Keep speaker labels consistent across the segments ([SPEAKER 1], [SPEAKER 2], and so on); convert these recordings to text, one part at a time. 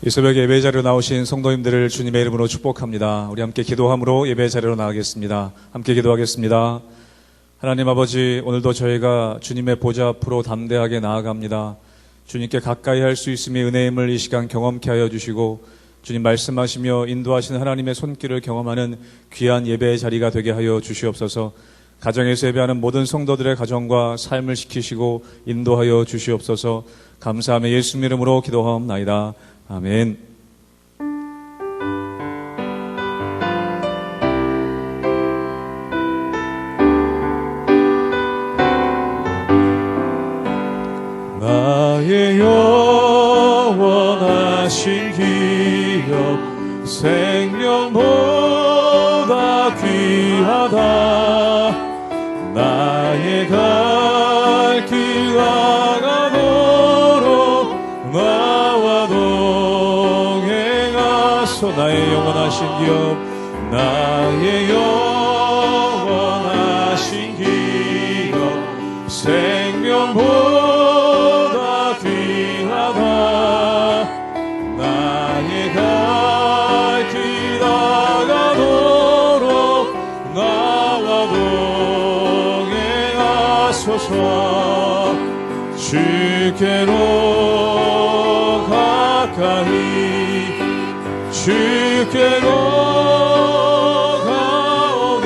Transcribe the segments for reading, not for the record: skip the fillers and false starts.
[SPEAKER 1] 이 새벽에 예배 자리로 나오신 성도님들을 주님의 이름으로 축복합니다. 우리 함께 기도함으로 예배 자리로 나가겠습니다. 함께 기도하겠습니다. 하나님 아버지, 오늘도 저희가 주님의 보좌 앞으로 담대하게 나아갑니다. 주님께 가까이 할 수 있음의 은혜임을 이 시간 경험케 하여 주시고, 주님 말씀하시며 인도하시는 하나님의 손길을 경험하는 귀한 예배의 자리가 되게 하여 주시옵소서. 가정에서 예배하는 모든 성도들의 가정과 삶을 지키시고 인도하여 주시옵소서. 감사하며 예수 이름으로 기도하옵나이다. 아멘.
[SPEAKER 2] 나의 영원하신 기업 생명보다 귀하다. 나의 갈 길 나가도록 나와 동행하소. 나의 영원하신 기업, 나의 영원하신 기업 생명보다 귀하다. 나의 갈 길 나가도록 나와 동행하소서. 주께로 가까이, 주께로 가오니.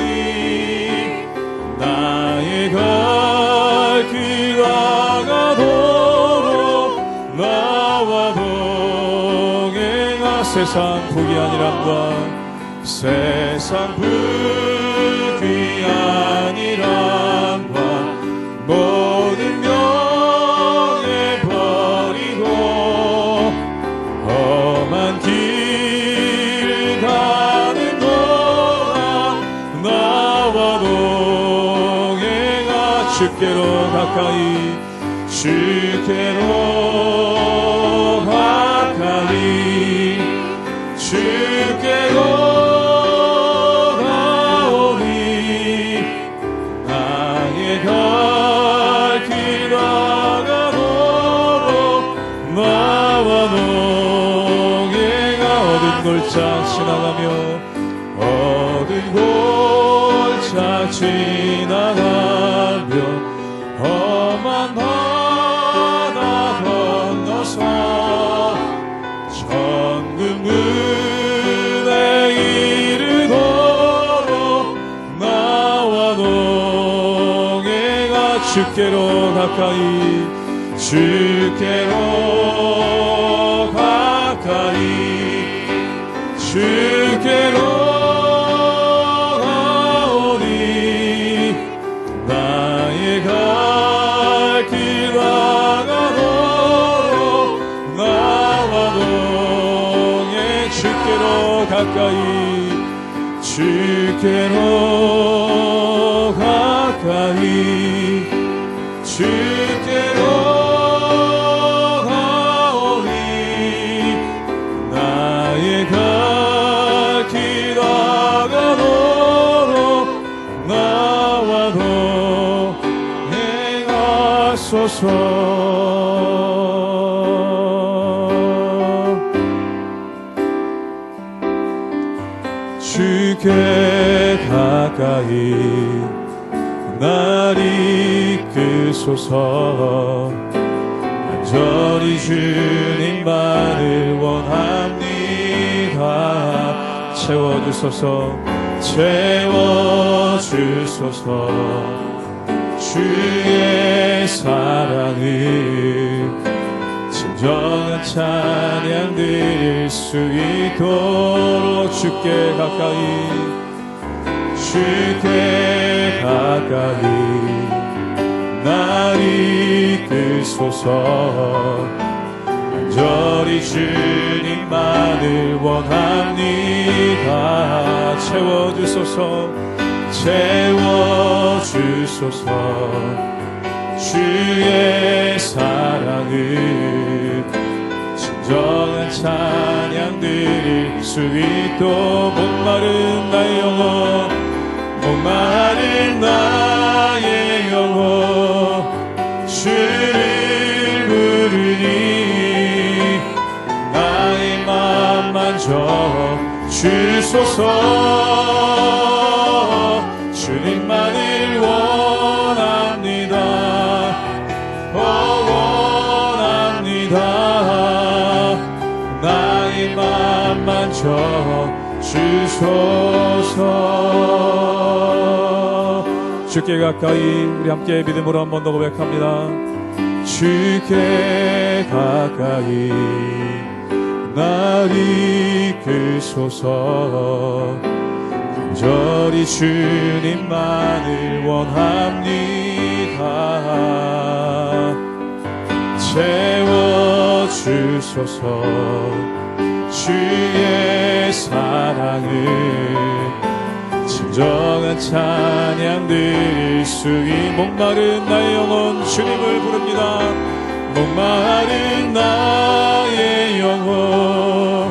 [SPEAKER 2] 나의 갈 길 나가도록 나와 동행하. 세상 북이 아니란과, 세상 북이 아니란과 모든 명예 버리고 험한 길을 가는 동안 나와 동행하. 주께로 가까이, 주께로 가까이, 주께로 가오니. 나의 갈 길 나가도록 나와 동행하. 어두운 골짜 지나가며, 어두운 골짜 지나가며 험한 바다 건너서 천국문에 이르도록 나와 동행하. 주께로 가까이, 주께로 가까이, 주께로 가오니. 나의 갈 길 나가도록 나와 동행. 주께로 가까이, 주께로 가까이, 주께로 가오니. 나의 갈 길 나가도록 나와 동행하소서. 주께 가까이 날 이끄소서. 간절히 주님만을 원합니다. 채워주소서, 채워주소서. 주의 사랑을 진정한 찬양 드릴 수 있도록 주께 가까이, 주께 가까이 날 이끄소서. 간절히 주님만을 원합니다. 채워주소서, 채워주소서. 주의 사랑을 진정한 찬양 드릴 수 있도록. 목마른 나의 영혼, 목마른 나의 영혼 주를 부르니. 나의 마음 주소서. 주님만을 원합니다. 원합니다. 나의 맘 만져 주소서.
[SPEAKER 1] 주께 가까이 우리 함께 믿음으로 한 번 더 고백합니다.
[SPEAKER 2] 주께 가까이 날 이끄소서. 간절히 주님만을 원합니다. 채워주소서. 주의 사랑을 진정한 찬양 드릴 수 있는 목마른 나의 영혼 주님을 부릅니다. 목마른 나의 영혼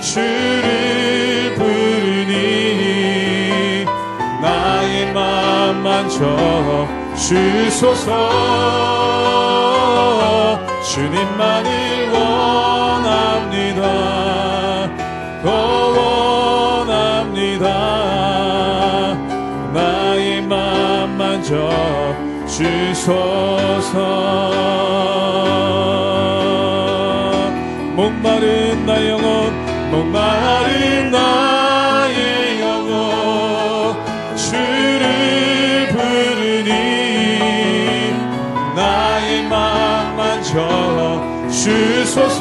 [SPEAKER 2] 주를 부르니 나의 맘 만져 주소서. 주님만을 원합니다. 원합니다. 나의 맘 만져 주소서. 목마른 나의 영혼 목마른 나의 영혼 주를 부르니 나의 맘 만져 주소서.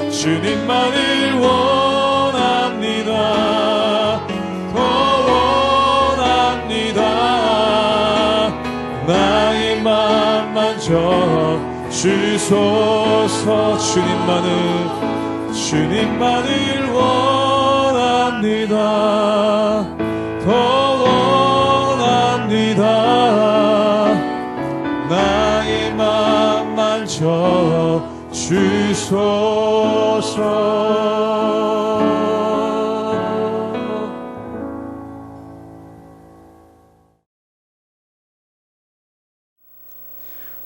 [SPEAKER 2] 주님만을 원합니다. 원합니다. 나의 맘 만져 주소서. 주님만을 원합니다. 더 원합니다. 나의 맘 만져 주소서.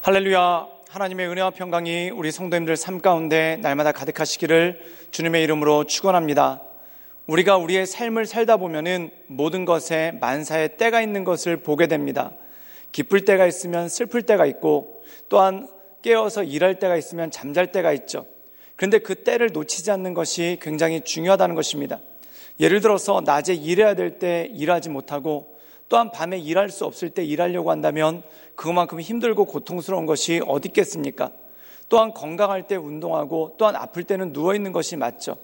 [SPEAKER 3] 할렐루야. 하나님의 은혜와 평강이 우리 성도님들 삶 가운데 날마다 가득하시기를 주님의 이름으로 축원합니다. 우리가 우리의 삶을 살다 보면은 모든 것에 만사의 때가 있는 것을 보게 됩니다. 기쁠 때가 있으면 슬플 때가 있고, 또한 깨어서 일할 때가 있으면 잠잘 때가 있죠. 그런데 그 때를 놓치지 않는 것이 굉장히 중요하다는 것입니다. 예를 들어서 낮에 일해야 될 때 일하지 못하고, 또한 밤에 일할 수 없을 때 일하려고 한다면 그만큼 힘들고 고통스러운 것이 어디 있겠습니까? 또한 건강할 때 운동하고, 또한 아플 때는 누워있는 것이 맞죠.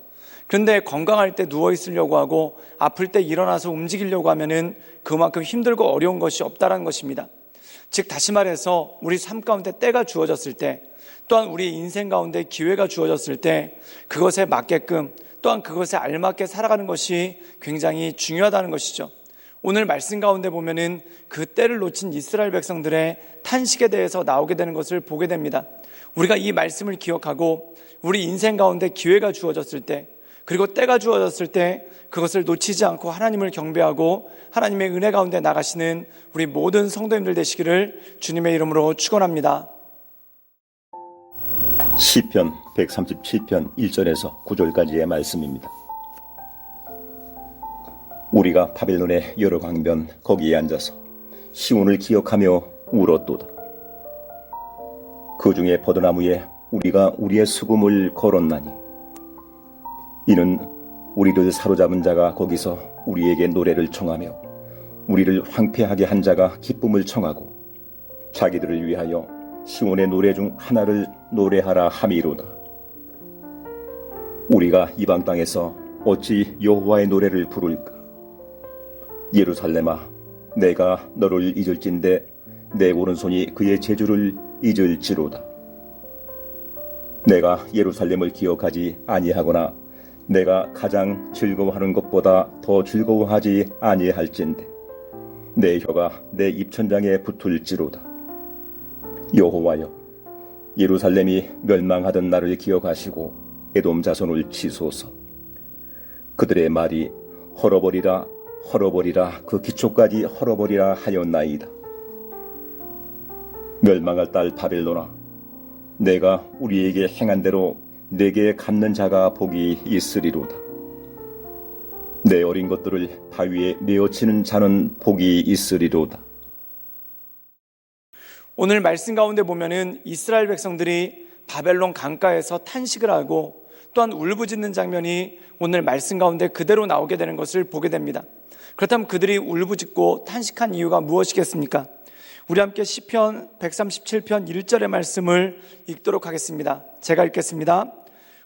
[SPEAKER 3] 그런데 건강할 때 누워있으려고 하고 아플 때 일어나서 움직이려고 하면은 그만큼 힘들고 어려운 것이 없다는 것입니다. 즉 다시 말해서 우리 삶 가운데 때가 주어졌을 때, 또한 우리 인생 가운데 기회가 주어졌을 때 그것에 맞게끔, 또한 그것에 알맞게 살아가는 것이 굉장히 중요하다는 것이죠. 오늘 말씀 가운데 보면은 그 때를 놓친 이스라엘 백성들의 탄식에 대해서 나오게 되는 것을 보게 됩니다. 우리가 이 말씀을 기억하고 우리 인생 가운데 기회가 주어졌을 때, 그리고 때가 주어졌을 때 그것을 놓치지 않고 하나님을 경배하고 하나님의 은혜 가운데 나가시는 우리 모든 성도님들 되시기를 주님의 이름으로 축원합니다.
[SPEAKER 4] 시편 137편 1절에서 9절까지의 말씀입니다. 우리가 바벨론의 여러 강변 거기에 앉아서 시온을 기억하며 울었도다. 그 중에 버드나무에 우리가 우리의 수금을 걸었나니, 이는 우리를 사로잡은 자가 거기서 우리에게 노래를 청하며 우리를 황폐하게 한 자가 기쁨을 청하고 자기들을 위하여 시온의 노래 중 하나를 노래하라 함이로다. 우리가 이방 땅에서 어찌 여호와의 노래를 부를까? 예루살렘아, 내가 너를 잊을진대 내 오른손이 그의 제주를 잊을지로다. 내가 예루살렘을 기억하지 아니하거나 내가 가장 즐거워하는 것보다 더 즐거워하지 아니할진대 내 혀가 내 입천장에 붙을지로다. 여호와여, 예루살렘이 멸망하던 날을 기억하시고 에돔 자손을 치소서. 그들의 말이 헐어버리라 헐어버리라 그 기초까지 헐어버리라 하였나이다. 멸망할 딸 바벨론아, 내가 우리에게 행한 대로 내게 갚는 자가 복이 있으리로다. 내 어린 것들을 바위에 메어치는 자는 복이 있으리로다.
[SPEAKER 3] 오늘 말씀 가운데 보면은 이스라엘 백성들이 바벨론 강가에서 탄식을 하고 또한 울부짖는 장면이 오늘 말씀 가운데 그대로 나오게 되는 것을 보게 됩니다. 그렇다면 그들이 울부짖고 탄식한 이유가 무엇이겠습니까? 우리 함께 시편 137편 1절의 말씀을 읽도록 하겠습니다. 제가 읽겠습니다.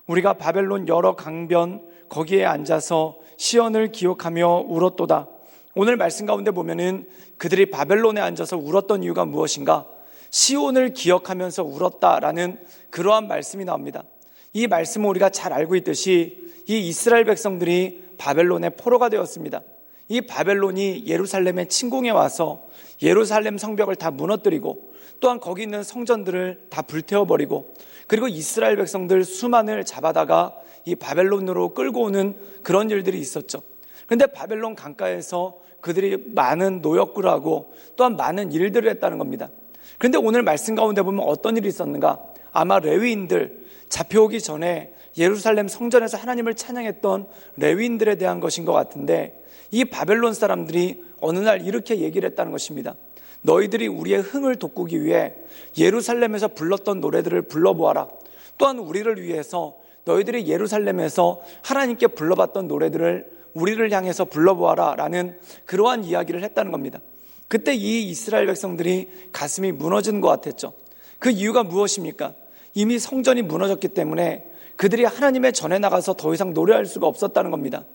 [SPEAKER 3] 우리가 바벨론 여러 강변 거기에 앉아서 시온을 기억하며 울었도다. 오늘 말씀 가운데 보면은 그들이 바벨론에 앉아서 울었던 이유가 무엇인가? 시온을 기억하면서 울었다라는 그러한 말씀이 나옵니다. 이 말씀은 우리가 잘 알고 있듯이 이 이스라엘 백성들이 바벨론의 포로가 되었습니다. 이 바벨론이 예루살렘에 침공해 와서 예루살렘 성벽을 다 무너뜨리고 또한 거기 있는 성전들을 다 불태워버리고 그리고 이스라엘 백성들 수만을 잡아다가 이 바벨론으로 끌고 오는 그런 일들이 있었죠. 그런데 바벨론 강가에서 그들이 많은 노역을 하고 또한 많은 일들을 했다는 겁니다. 그런데 오늘 말씀 가운데 보면 어떤 일이 있었는가? 아마 레위인들 잡혀오기 전에 예루살렘 성전에서 하나님을 찬양했던 레위인들에 대한 것인 것 같은데 이 바벨론 사람들이 어느 날 이렇게 얘기를 했다는 것입니다. 너희들이 우리의 흥을 돋구기 위해 예루살렘에서 불렀던 노래들을 불러보아라. 또한 우리를 위해서 너희들이 예루살렘에서 하나님께 불러봤던 노래들을 우리를 향해서 불러보아라 라는 그러한 이야기를 했다는 겁니다. 그때 이 이스라엘 백성들이 가슴이 무너진 것 같았죠. 그 이유가 무엇입니까? 이미 성전이 무너졌기 때문에 그들이 하나님의 전에 나가서 더 이상 노래할 수가 없었다는 겁니다.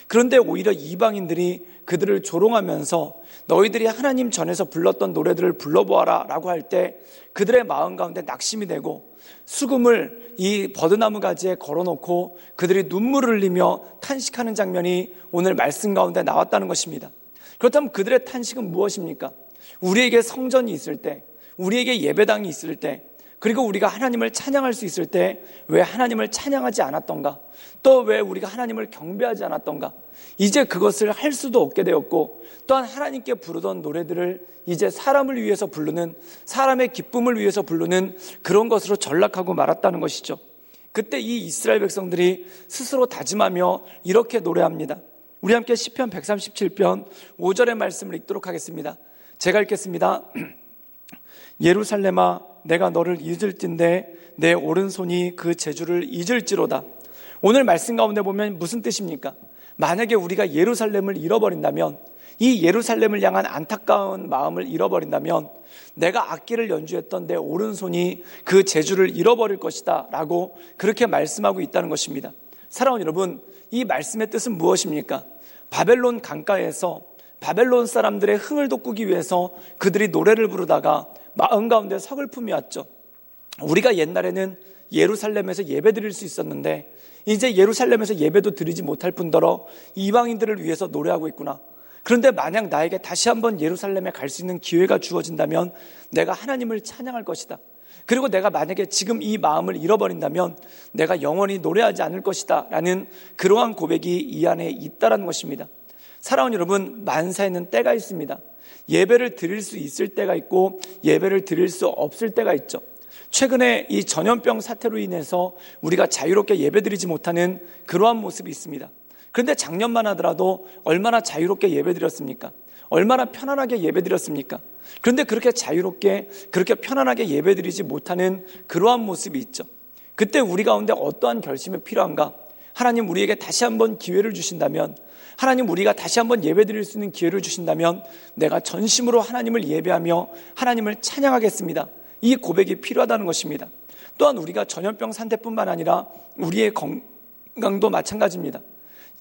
[SPEAKER 3] 그런데 오히려 이방인들이 그들을 조롱하면서 너희들이 하나님 전에서 불렀던 노래들을 불러보아라 라고 할 때 그들의 마음 가운데 낙심이 되고 수금을 이 버드나무 가지에 걸어놓고 그들이 눈물을 흘리며 탄식하는 장면이 오늘 말씀 가운데 나왔다는 것입니다. 그렇다면 그들의 탄식은 무엇입니까? 우리에게 성전이 있을 때, 우리에게 예배당이 있을 때, 그리고 우리가 하나님을 찬양할 수 있을 때 왜 하나님을 찬양하지 않았던가? 또 왜 우리가 하나님을 경배하지 않았던가? 이제 그것을 할 수도 없게 되었고 또한 하나님께 부르던 노래들을 이제 사람을 위해서 부르는, 사람의 기쁨을 위해서 부르는 그런 것으로 전락하고 말았다는 것이죠. 그때 이 이스라엘 백성들이 스스로 다짐하며 이렇게 노래합니다. 우리 함께 시편 137편 5절의 말씀을 읽도록 하겠습니다. 제가 읽겠습니다. 예루살렘아 내가 너를 잊을진데 내 오른손이 그 재주를 잊을지로다. 오늘 말씀 가운데 보면 무슨 뜻입니까? 만약에 우리가 예루살렘을 잃어버린다면, 이 예루살렘을 향한 안타까운 마음을 잃어버린다면 내가 악기를 연주했던 내 오른손이 그 재주를 잃어버릴 것이다 라고 그렇게 말씀하고 있다는 것입니다. 사랑하는 여러분, 이 말씀의 뜻은 무엇입니까? 바벨론 강가에서 바벨론 사람들의 흥을 돋구기 위해서 그들이 노래를 부르다가 마음 가운데 서글픔이 왔죠. 우리가 옛날에는 예루살렘에서 예배 드릴 수 있었는데 이제 예루살렘에서 예배도 드리지 못할 뿐더러 이방인들을 위해서 노래하고 있구나. 그런데 만약 나에게 다시 한번 예루살렘에 갈 수 있는 기회가 주어진다면 내가 하나님을 찬양할 것이다. 그리고 내가 만약에 지금 이 마음을 잃어버린다면 내가 영원히 노래하지 않을 것이다 라는 그러한 고백이 이 안에 있다는 것입니다. 사랑하는 여러분, 만사에는 때가 있습니다. 예배를 드릴 수 있을 때가 있고 예배를 드릴 수 없을 때가 있죠. 최근에 이 전염병 사태로 인해서 우리가 자유롭게 예배드리지 못하는 그러한 모습이 있습니다. 그런데 작년만 하더라도 얼마나 자유롭게 예배드렸습니까? 얼마나 편안하게 예배드렸습니까? 그런데 그렇게 자유롭게 그렇게 편안하게 예배드리지 못하는 그러한 모습이 있죠. 그때 우리 가운데 어떠한 결심이 필요한가? 하나님 우리에게 다시 한번 기회를 주신다면, 하나님 우리가 다시 한번 예배드릴 수 있는 기회를 주신다면 내가 전심으로 하나님을 예배하며 하나님을 찬양하겠습니다. 이 고백이 필요하다는 것입니다. 또한 우리가 전염병 상태뿐만 아니라 우리의 건강도 마찬가지입니다.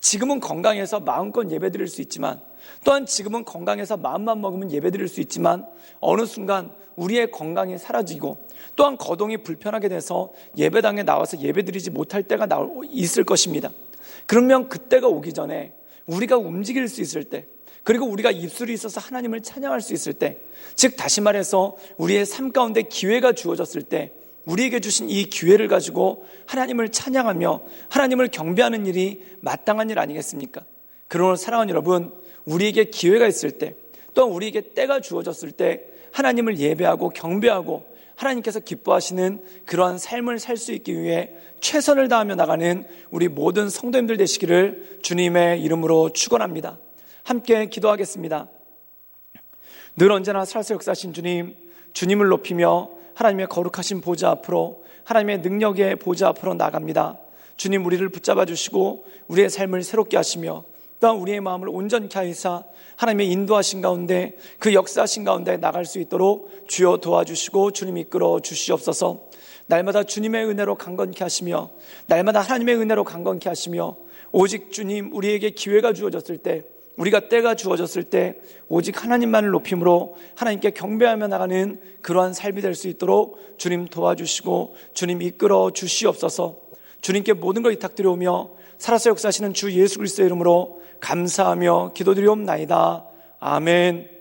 [SPEAKER 3] 지금은 건강해서 마음껏 예배드릴 수 있지만, 또한 지금은 건강해서 마음만 먹으면 예배드릴 수 있지만 어느 순간 우리의 건강이 사라지고 또한 거동이 불편하게 돼서 예배당에 나와서 예배드리지 못할 때가 있을 것입니다. 그러면 그때가 오기 전에 우리가 움직일 수 있을 때, 그리고 우리가 입술이 있어서 하나님을 찬양할 수 있을 때, 즉 다시 말해서 우리의 삶 가운데 기회가 주어졌을 때 우리에게 주신 이 기회를 가지고 하나님을 찬양하며 하나님을 경배하는 일이 마땅한 일 아니겠습니까? 그러나 사랑하는 여러분, 우리에게 기회가 있을 때, 또한 우리에게 때가 주어졌을 때 하나님을 예배하고 경배하고 하나님께서 기뻐하시는 그러한 삶을 살 수 있기 위해 최선을 다하며 나가는 우리 모든 성도님들 되시기를 주님의 이름으로 축원합니다. 함께 기도하겠습니다. 늘 언제나 살아서 역사하신 주님, 주님을 높이며 하나님의 거룩하신 보좌 앞으로, 하나님의 능력의 보좌 앞으로 나갑니다. 주님, 우리를 붙잡아 주시고 우리의 삶을 새롭게 하시며 또한 우리의 마음을 온전케 하시사 하나님의 인도하신 가운데, 그 역사하신 가운데 나갈 수 있도록 주여 도와주시고 주님 이끌어 주시옵소서. 날마다 주님의 은혜로 강건케 하시며, 날마다 하나님의 은혜로 강건케 하시며, 오직 주님, 우리에게 기회가 주어졌을 때, 우리가 때가 주어졌을 때 오직 하나님만을 높임으로 하나님께 경배하며 나가는 그러한 삶이 될 수 있도록 주님 도와주시고 주님 이끌어 주시옵소서. 주님께 모든 걸 위탁드려오며 살아서 역사하시는 주 예수 그리스도의 이름으로 감사하며 기도드리옵나이다. 아멘.